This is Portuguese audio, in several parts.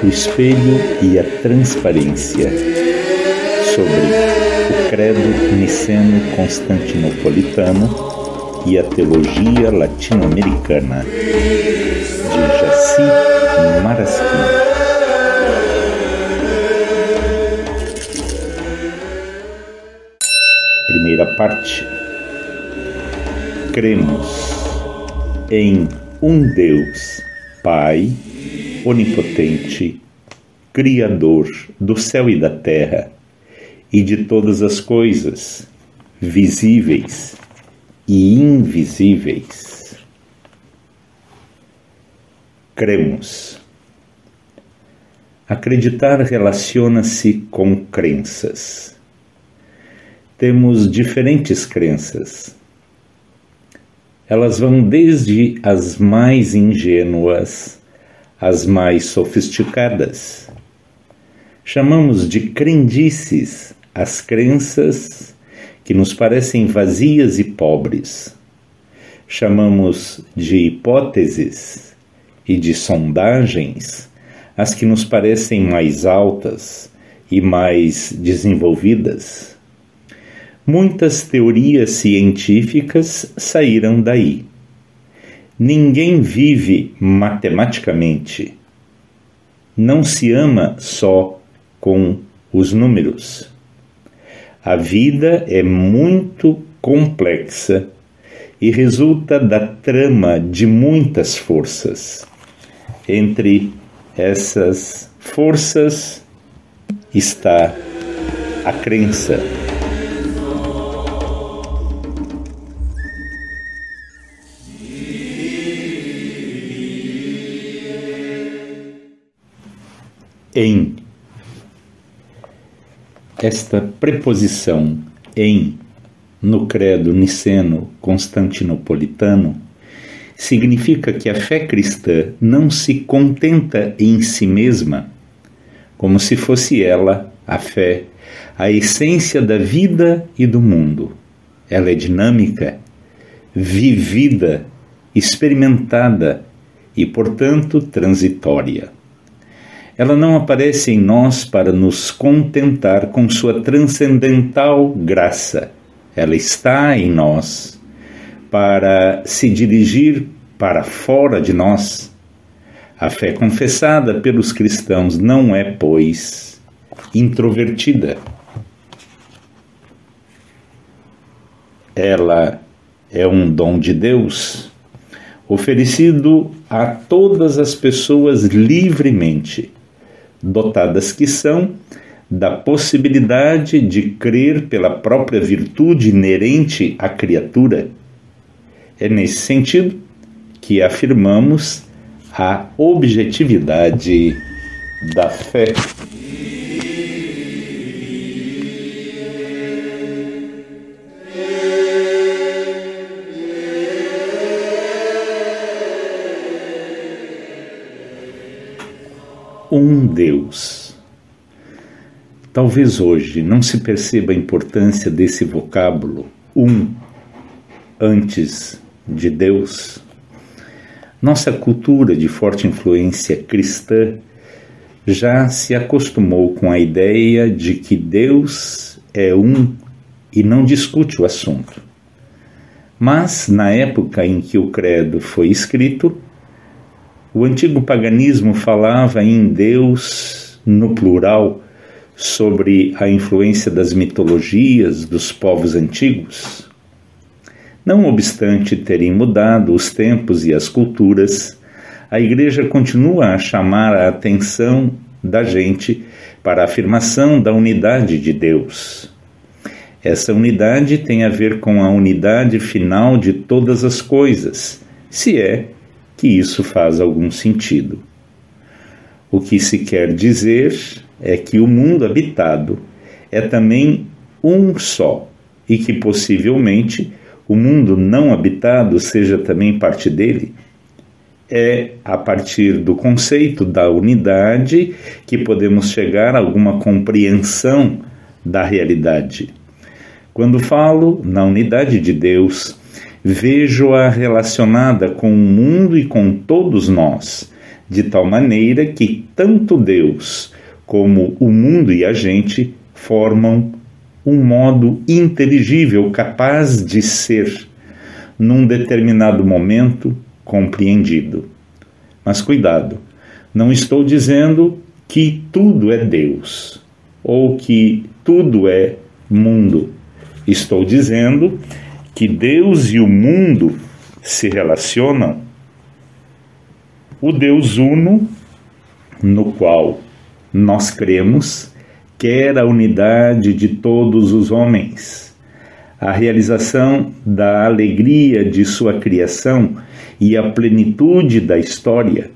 o espelho e a transparência, sobre o credo niceno-constantinopolitano e a teologia latino-americana, de Jaci Marasquim. Primeira parte. Cremos em um Deus, Pai, onipotente, Criador do céu e da terra, e de todas as coisas, visíveis e invisíveis. Cremos. Acreditar relaciona-se com crenças. Temos diferentes crenças. Elas vão desde as mais ingênuas às mais sofisticadas. Chamamos de crendices as crenças que nos parecem vazias e pobres. Chamamos de hipóteses e de sondagens as que nos parecem mais altas e mais desenvolvidas. Muitas teorias científicas saíram daí. Ninguém vive matematicamente. Não se ama só com os números. A vida é muito complexa e resulta da trama de muitas forças. Entre essas forças está a crença. Em. Esta preposição em no credo niceno-constantinopolitano significa que a fé cristã não se contenta em si mesma, como se fosse ela, a fé, a essência da vida e do mundo. Ela é dinâmica, vivida, experimentada e, portanto, transitória. Ela não aparece em nós para nos contentar com sua transcendental graça. Ela está em nós para se dirigir para fora de nós. A fé confessada pelos cristãos não é, pois, introvertida. Ela é um dom de Deus, oferecido a todas as pessoas livremente, dotadas que são da possibilidade de crer pela própria virtude inerente à criatura. É nesse sentido que afirmamos a objetividade da fé. Um Deus. Talvez hoje não se perceba a importância desse vocábulo, antes de Deus. Nossa cultura de forte influência cristã já se acostumou com a ideia de que Deus é um e não discute o assunto. Mas, na época em que o credo foi escrito, o antigo paganismo falava em Deus no plural, sobre a influência das mitologias dos povos antigos. Não obstante terem mudado os tempos e as culturas, a Igreja continua a chamar a atenção da gente para a afirmação da unidade de Deus. Essa unidade tem a ver com a unidade final de todas as coisas, se é que isso faz algum sentido. O que se quer dizer é que o mundo habitado é também um só, e que possivelmente o mundo não habitado seja também parte dele. É a partir do conceito da unidade que podemos chegar a alguma compreensão da realidade. Quando falo na unidade de Deus, vejo-a relacionada com o mundo e com todos nós, de tal maneira que tanto Deus como o mundo e a gente formam um modo inteligível, capaz de ser, num determinado momento, compreendido. Mas cuidado, não estou dizendo que tudo é Deus, ou que tudo é mundo. Estou dizendo que Deus e o mundo se relacionam. O Deus Uno, no qual nós cremos, quer a unidade de todos os homens, a realização da alegria de sua criação e a plenitude da história,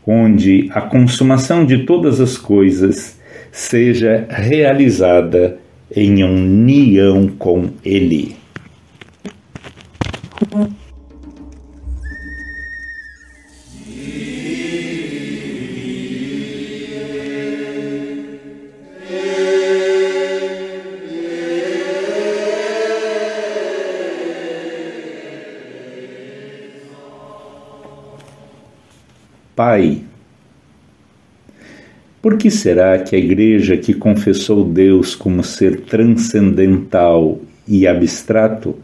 onde a consumação de todas as coisas seja realizada em união com Ele. Pai, por que será que a Igreja que confessou Deus como ser transcendental e abstrato,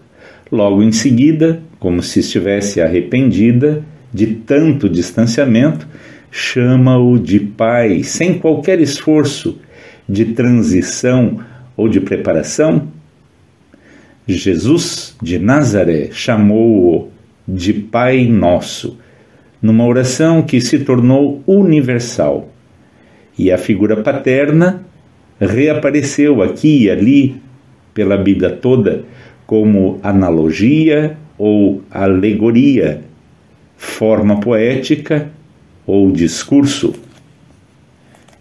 logo em seguida, como se estivesse arrependida de tanto distanciamento, chama-o de Pai, sem qualquer esforço de transição ou de preparação? Jesus de Nazaré chamou-o de Pai Nosso, numa oração que se tornou universal. E a figura paterna reapareceu aqui e ali pela Bíblia toda como analogia ou alegoria, forma poética ou discurso.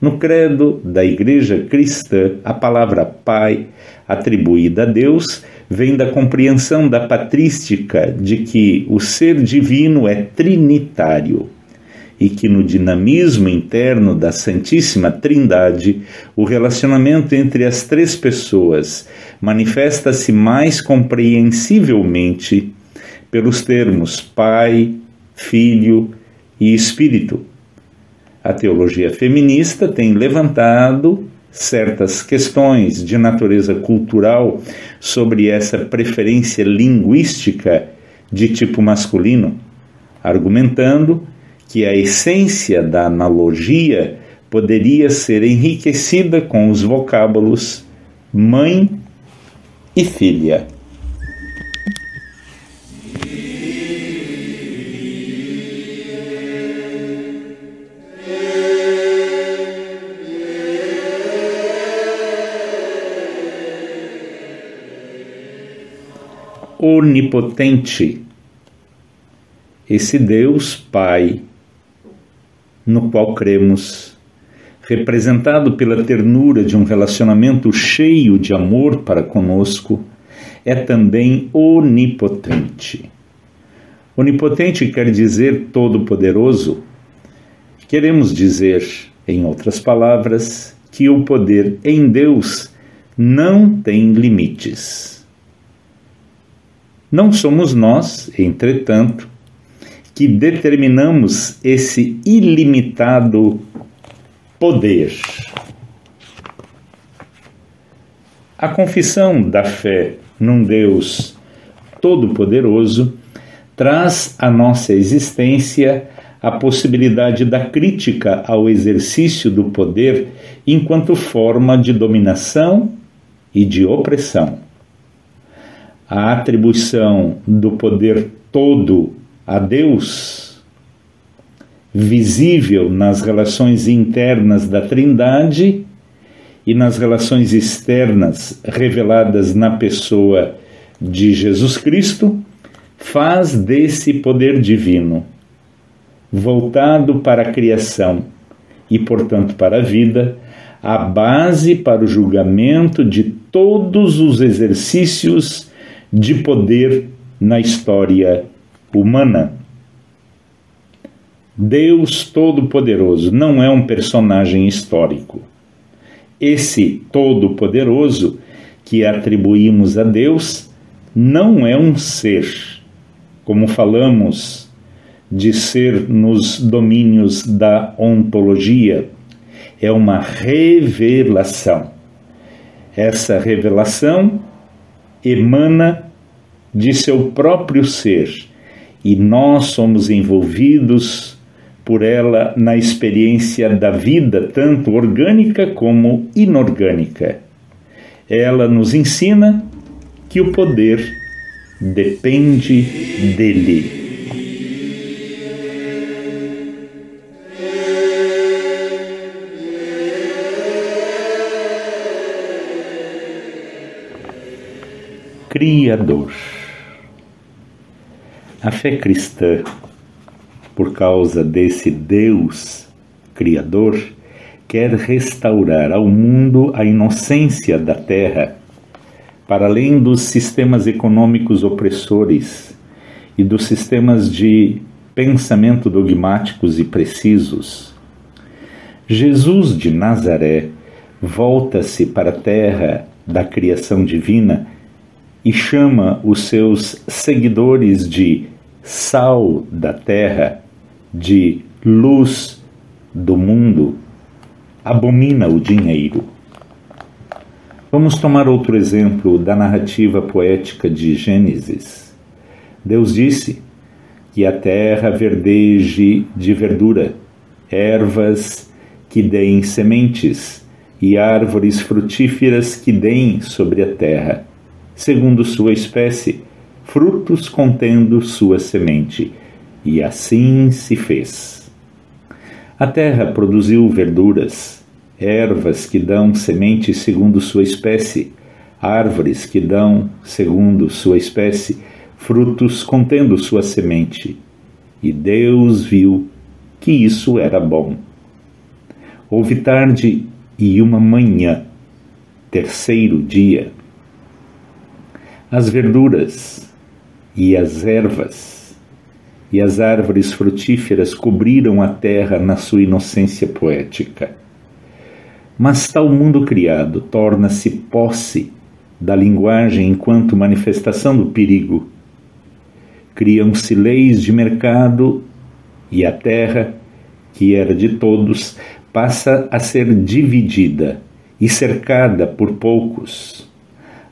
No credo da Igreja Cristã, a palavra Pai, atribuída a Deus, vem da compreensão da patrística de que o ser divino é trinitário e que no dinamismo interno da Santíssima Trindade, o relacionamento entre as três pessoas manifesta-se mais compreensivelmente pelos termos Pai, Filho e Espírito. A teologia feminista tem levantado certas questões de natureza cultural sobre essa preferência linguística de tipo masculino, argumentando que a essência da analogia poderia ser enriquecida com os vocábulos mãe e filha. Onipotente, esse Deus Pai, no qual cremos, representado pela ternura de um relacionamento cheio de amor para conosco, é também onipotente. Onipotente quer dizer todo-poderoso. Queremos dizer, em outras palavras, que o poder em Deus não tem limites. Não somos nós, entretanto, que determinamos esse ilimitado poder. A confissão da fé num Deus todo-poderoso traz à nossa existência a possibilidade da crítica ao exercício do poder enquanto forma de dominação e de opressão. A atribuição do poder todo a Deus, visível nas relações internas da Trindade e nas relações externas reveladas na pessoa de Jesus Cristo, faz desse poder divino, voltado para a criação e, portanto, para a vida, a base para o julgamento de todos os exercícios de poder na história humana. Deus Todo-Poderoso não é um personagem histórico. Esse Todo-Poderoso que atribuímos a Deus não é um ser, como falamos de ser nos domínios da ontologia. É uma revelação. Essa revelação emana de seu próprio ser e nós somos envolvidos por ela na experiência da vida, tanto orgânica como inorgânica. Ela nos ensina que o poder depende dele. Criador. A fé cristã, por causa desse Deus Criador, quer restaurar ao mundo a inocência da terra, para além dos sistemas econômicos opressores e dos sistemas de pensamento dogmáticos e precisos. Jesus de Nazaré volta-se para a terra da criação divina e chama os seus seguidores de sal da terra, de luz do mundo. Abomina o dinheiro. Vamos tomar outro exemplo da narrativa poética de Gênesis. Deus disse que a terra verdeje de verdura, ervas que deem sementes e árvores frutíferas que deem sobre a terra, segundo sua espécie, frutos contendo sua semente. E assim se fez. A terra produziu verduras, ervas que dão sementes segundo sua espécie, árvores que dão, segundo sua espécie, frutos contendo sua semente. E Deus viu que isso era bom. Houve tarde e uma manhã, terceiro dia. As verduras e as ervas e as árvores frutíferas cobriram a terra na sua inocência poética. Mas tal mundo criado torna-se posse da linguagem enquanto manifestação do perigo. Criam-se leis de mercado e a terra, que era de todos, passa a ser dividida e cercada por poucos.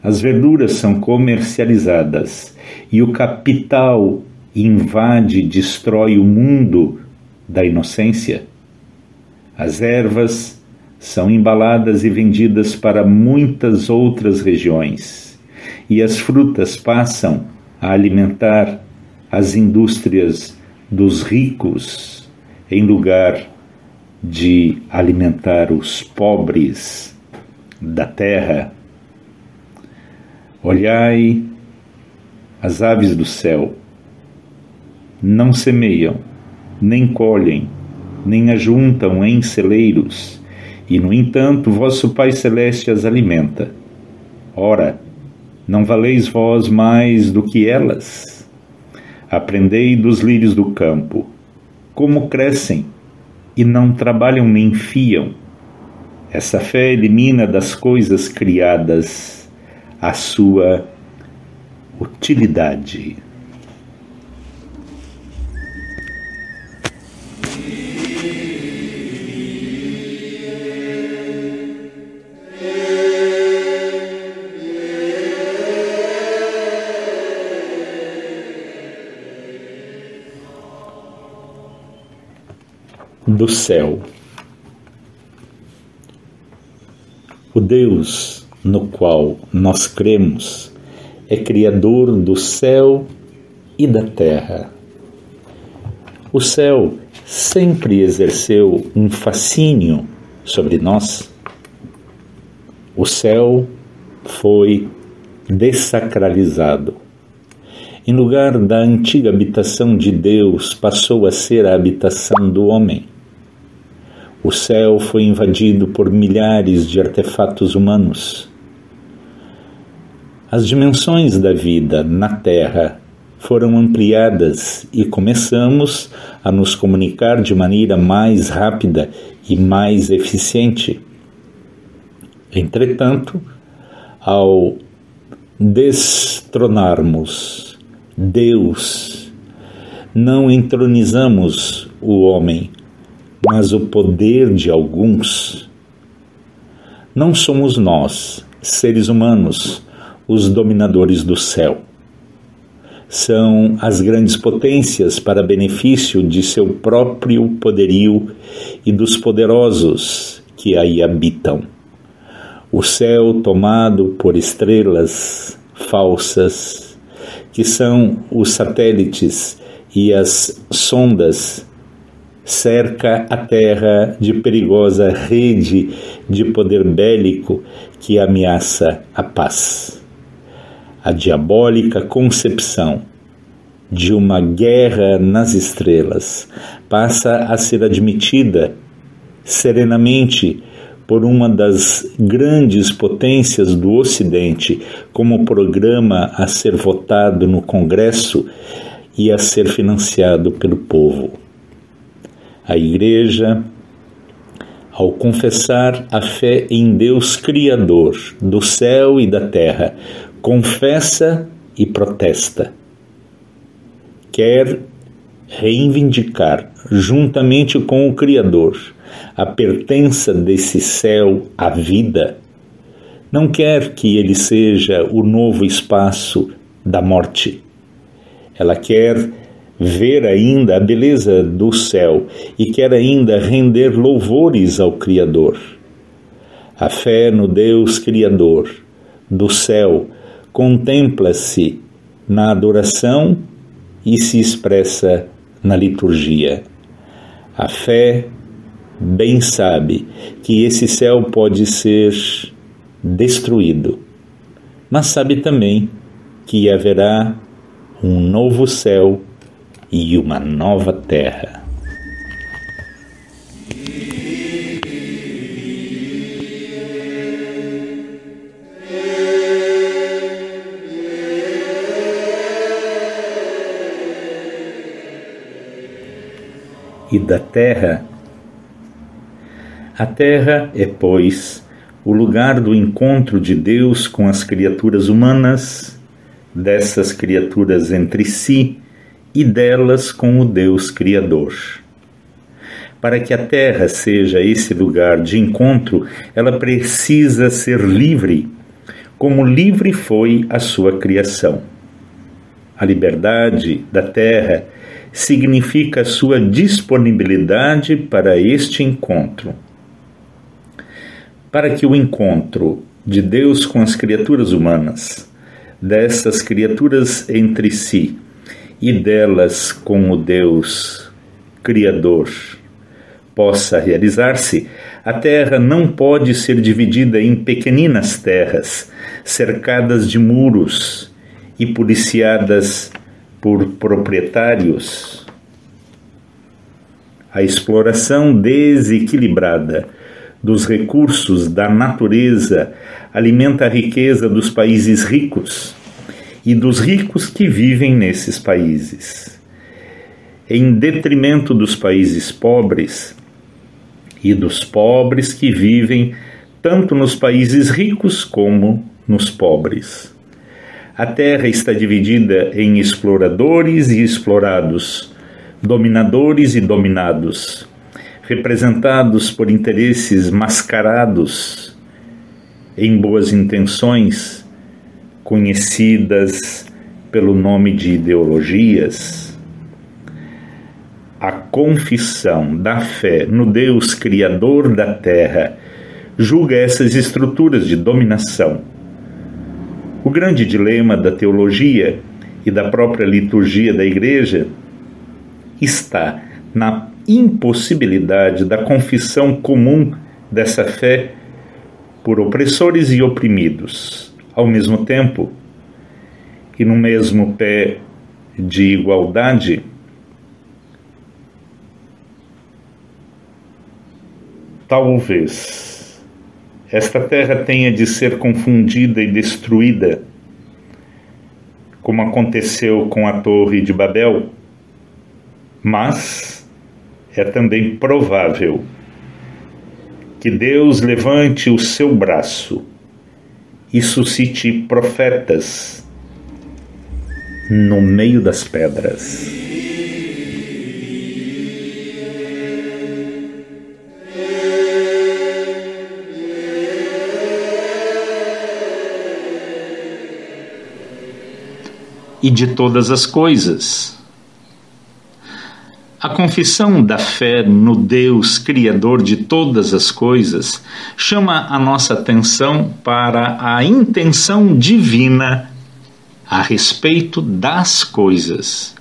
As verduras são comercializadas e o capital invade e destrói o mundo da inocência. As ervas são embaladas e vendidas para muitas outras regiões, e as frutas passam a alimentar as indústrias dos ricos em lugar de alimentar os pobres da terra. Olhai as aves do céu, não semeiam, nem colhem, nem ajuntam em celeiros, e, no entanto, vosso Pai Celeste as alimenta. Ora, não valeis vós mais do que elas? Aprendei dos lírios do campo, como crescem, e não trabalham nem fiam. Essa fé elimina das coisas criadas a sua utilidade. Do céu. O Deus no qual nós cremos é Criador do céu e da terra. O céu sempre exerceu um fascínio sobre nós. O céu foi dessacralizado. Em lugar da antiga habitação de Deus, passou a ser a habitação do homem. O céu foi invadido por milhares de artefatos humanos. As dimensões da vida na Terra foram ampliadas e começamos a nos comunicar de maneira mais rápida e mais eficiente. Entretanto, ao destronarmos Deus não entronizamos o homem, mas o poder de alguns. Não somos nós, seres humanos, os dominadores do céu. São as grandes potências para benefício de seu próprio poderio e dos poderosos que aí habitam. O céu tomado por estrelas falsas, que são os satélites e as sondas, cerca a Terra de perigosa rede de poder bélico que ameaça a paz. A diabólica concepção de uma guerra nas estrelas passa a ser admitida serenamente por uma das grandes potências do Ocidente como programa a ser votado no Congresso e a ser financiado pelo povo. A Igreja, ao confessar a fé em Deus Criador do céu e da terra, confessa e protesta. Quer reivindicar, juntamente com o Criador, a pertença desse céu à vida. Não quer que ele seja o novo espaço da morte. Ela quer ver ainda a beleza do céu e quer ainda render louvores ao Criador. A fé no Deus Criador do céu contempla-se na adoração e se expressa na liturgia. A fé bem sabe que esse céu pode ser destruído, mas sabe também que haverá um novo céu e uma nova terra. E da terra? A terra é, pois, o lugar do encontro de Deus com as criaturas humanas, dessas criaturas entre si e delas com o Deus Criador. Para que a terra seja esse lugar de encontro, ela precisa ser livre, como livre foi a sua criação. A liberdade da terra significa a sua disponibilidade para este encontro. Para que o encontro de Deus com as criaturas humanas, dessas criaturas entre si e delas com o Deus Criador, possa realizar-se, a terra não pode ser dividida em pequeninas terras, cercadas de muros e policiadas por proprietários. A exploração desequilibrada dos recursos da natureza alimenta a riqueza dos países ricos e dos ricos que vivem nesses países, em detrimento dos países pobres e dos pobres que vivem tanto nos países ricos como nos pobres. A terra está dividida em exploradores e explorados, dominadores e dominados, representados por interesses mascarados em boas intenções, conhecidas pelo nome de ideologias. A confissão da fé no Deus Criador da terra julga essas estruturas de dominação. O grande dilema da teologia e da própria liturgia da Igreja está na impossibilidade da confissão comum dessa fé por opressores e oprimidos, ao mesmo tempo, e no mesmo pé de igualdade. Talvez esta terra tenha de ser confundida e destruída, como aconteceu com a Torre de Babel, mas é também provável que Deus levante o seu braço e suscite profetas no meio das pedras. e de todas as coisas. A confissão da fé no Deus Criador de todas as coisas chama a nossa atenção para a intenção divina a respeito das coisas.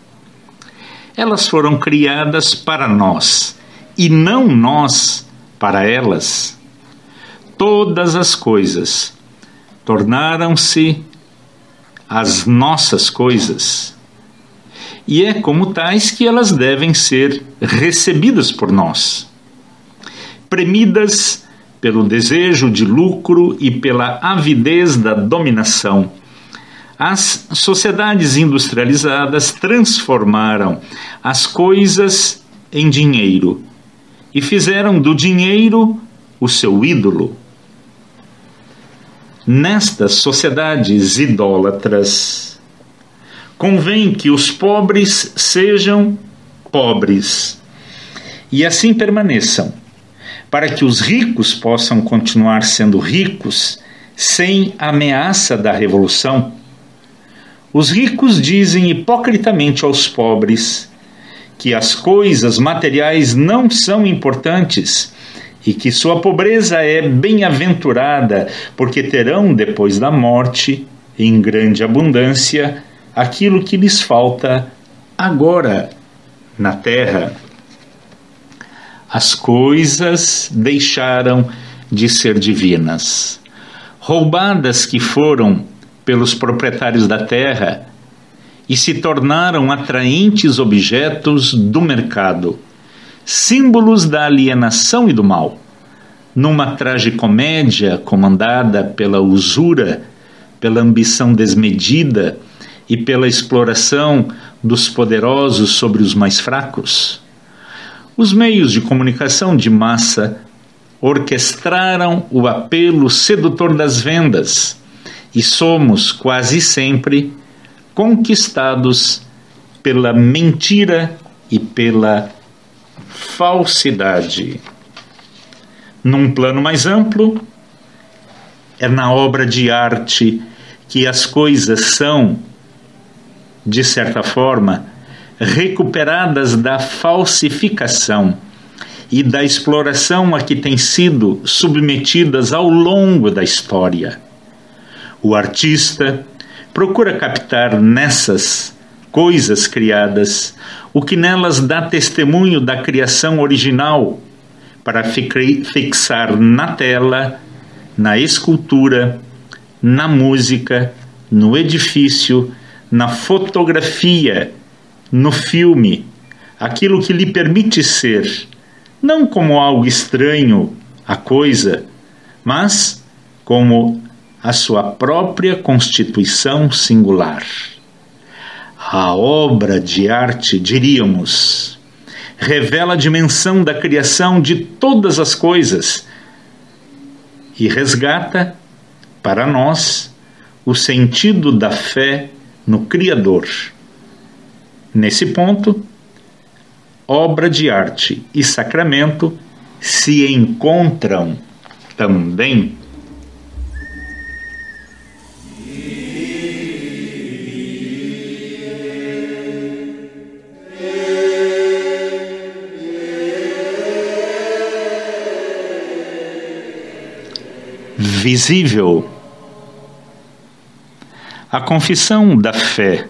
Elas foram criadas para nós, e não nós para elas. Todas as coisas tornaram-se as nossas coisas, e é como tais que elas devem ser recebidas por nós, premidas pelo desejo de lucro e pela avidez da dominação. As sociedades industrializadas transformaram as coisas em dinheiro e fizeram do dinheiro o seu ídolo. Nestas sociedades idólatras, convém que os pobres sejam pobres e assim permaneçam, para que os ricos possam continuar sendo ricos sem ameaça da revolução. Os ricos dizem hipocritamente aos pobres que as coisas materiais não são importantes e que sua pobreza é bem-aventurada, porque terão depois da morte, em grande abundância, aquilo que lhes falta agora na terra. As coisas deixaram de ser divinas. Roubadas que foram pelos proprietários da terra e se tornaram atraentes objetos do mercado, símbolos da alienação e do mal, numa tragicomédia comandada pela usura, pela ambição desmedida e pela exploração dos poderosos sobre os mais fracos. Os meios de comunicação de massa orquestraram o apelo sedutor das vendas e somos quase sempre conquistados pela mentira e pela falsidade. Num plano mais amplo, é na obra de arte que as coisas são, de certa forma, recuperadas da falsificação e da exploração a que têm sido submetidas ao longo da história. O artista procura captar nessas coisas criadas o que nelas dá testemunho da criação original, para fixar na tela, na escultura, na música, no edifício, na fotografia, no filme, aquilo que lhe permite ser, não como algo estranho à coisa, mas como a sua própria constituição singular. A obra de arte, diríamos, revela a dimensão da criação de todas as coisas e resgata, para nós, o sentido da fé no Criador. Nesse ponto, obra de arte e sacramento se encontram também. Visível. A confissão da fé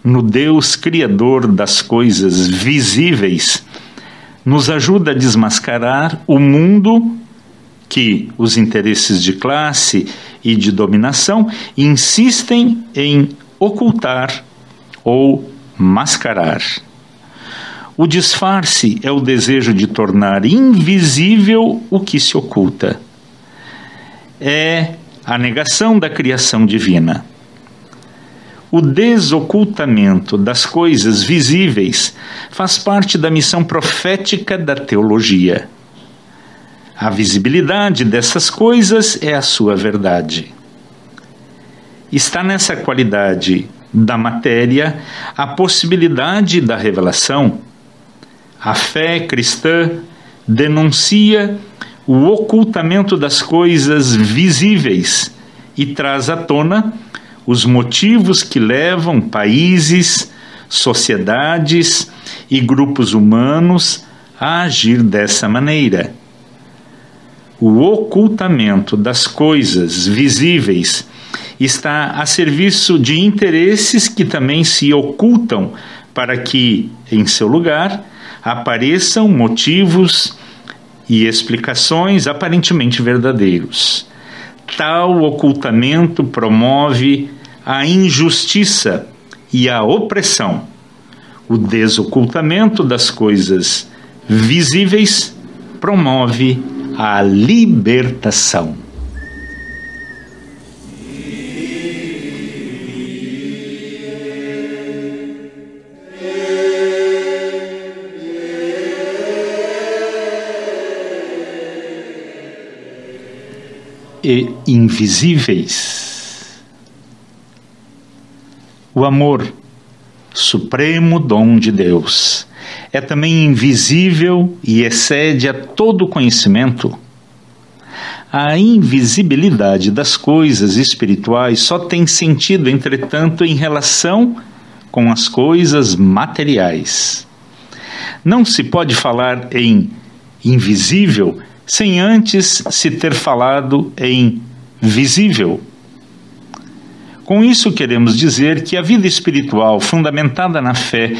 no Deus Criador das coisas visíveis nos ajuda a desmascarar o mundo que os interesses de classe e de dominação insistem em ocultar ou mascarar. O disfarce é o desejo de tornar invisível o que se oculta. É a negação da criação divina. O desocultamento das coisas visíveis faz parte da missão profética da teologia. A visibilidade dessas coisas é a sua verdade. Está nessa qualidade da matéria a possibilidade da revelação. A fé cristã denuncia o ocultamento das coisas visíveis e traz à tona os motivos que levam países, sociedades e grupos humanos a agir dessa maneira. O ocultamento das coisas visíveis está a serviço de interesses que também se ocultam para que, em seu lugar, apareçam motivos e explicações aparentemente verdadeiros. Tal ocultamento promove a injustiça e a opressão. O desocultamento das coisas visíveis promove a libertação. E invisíveis. O amor, supremo dom de Deus, é também invisível e excede a todo conhecimento. A invisibilidade das coisas espirituais só tem sentido, entretanto, em relação com as coisas materiais. Não se pode falar em invisível sem antes se ter falado em visível. Com isso queremos dizer que a vida espiritual, fundamentada na fé,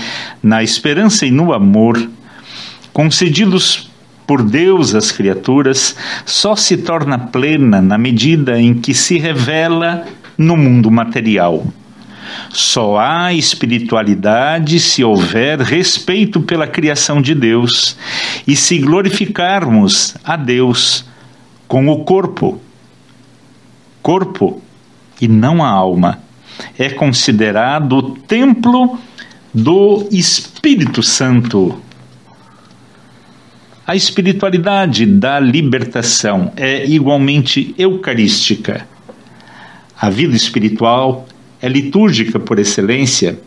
na esperança e no amor, concedidos por Deus às criaturas, só se torna plena na medida em que se revela no mundo material. Só há espiritualidade se houver respeito pela criação de Deus e se glorificarmos a Deus com o corpo. Corpo, e não a alma, é considerado o templo do Espírito Santo. A espiritualidade da libertação é igualmente eucarística. A vida espiritual é litúrgica por excelência,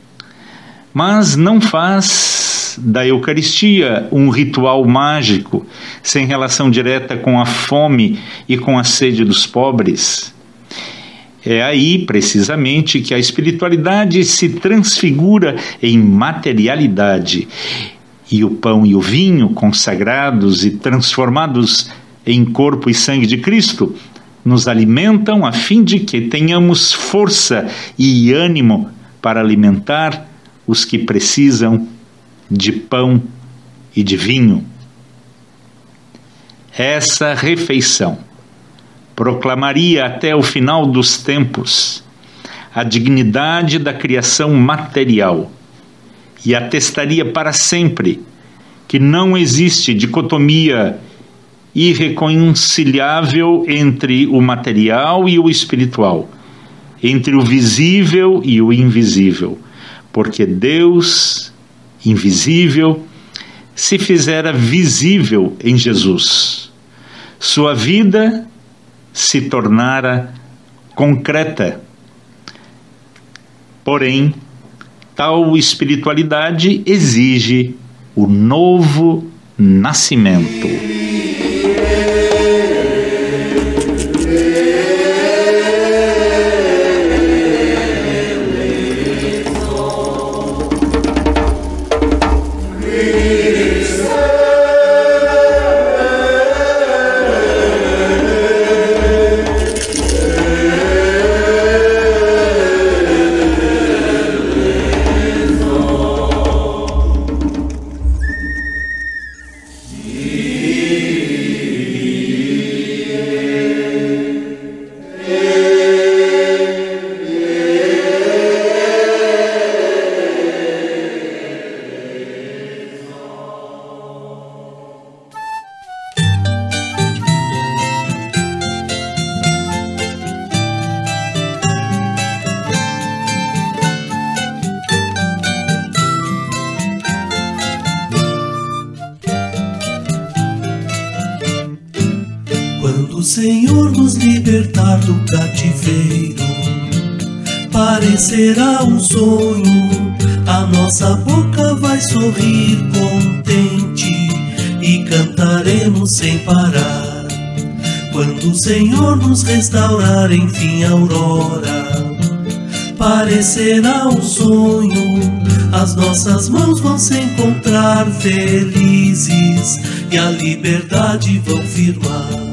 mas não faz da Eucaristia um ritual mágico, sem relação direta com a fome e com a sede dos pobres. É aí, precisamente, que a espiritualidade se transfigura em materialidade, e o pão e o vinho, consagrados e transformados em corpo e sangue de Cristo, nos alimentam a fim de que tenhamos força e ânimo para alimentar os que precisam de pão e de vinho. Essa refeição proclamaria até o final dos tempos a dignidade da criação material e atestaria para sempre que não existe dicotomia irreconciliável entre o material e o espiritual, entre o visível e o invisível, porque Deus, invisível, se fizera visível em Jesus. Sua vida se tornara concreta. Porém, tal espiritualidade exige o novo nascimento. Quando o Senhor nos libertar do cativeiro, parecerá um sonho, a nossa boca vai sorrir contente e cantaremos sem parar. Quando o Senhor nos restaurar, enfim, a aurora, parecerá um sonho, as nossas mãos vão se encontrar felizes e a liberdade vão firmar.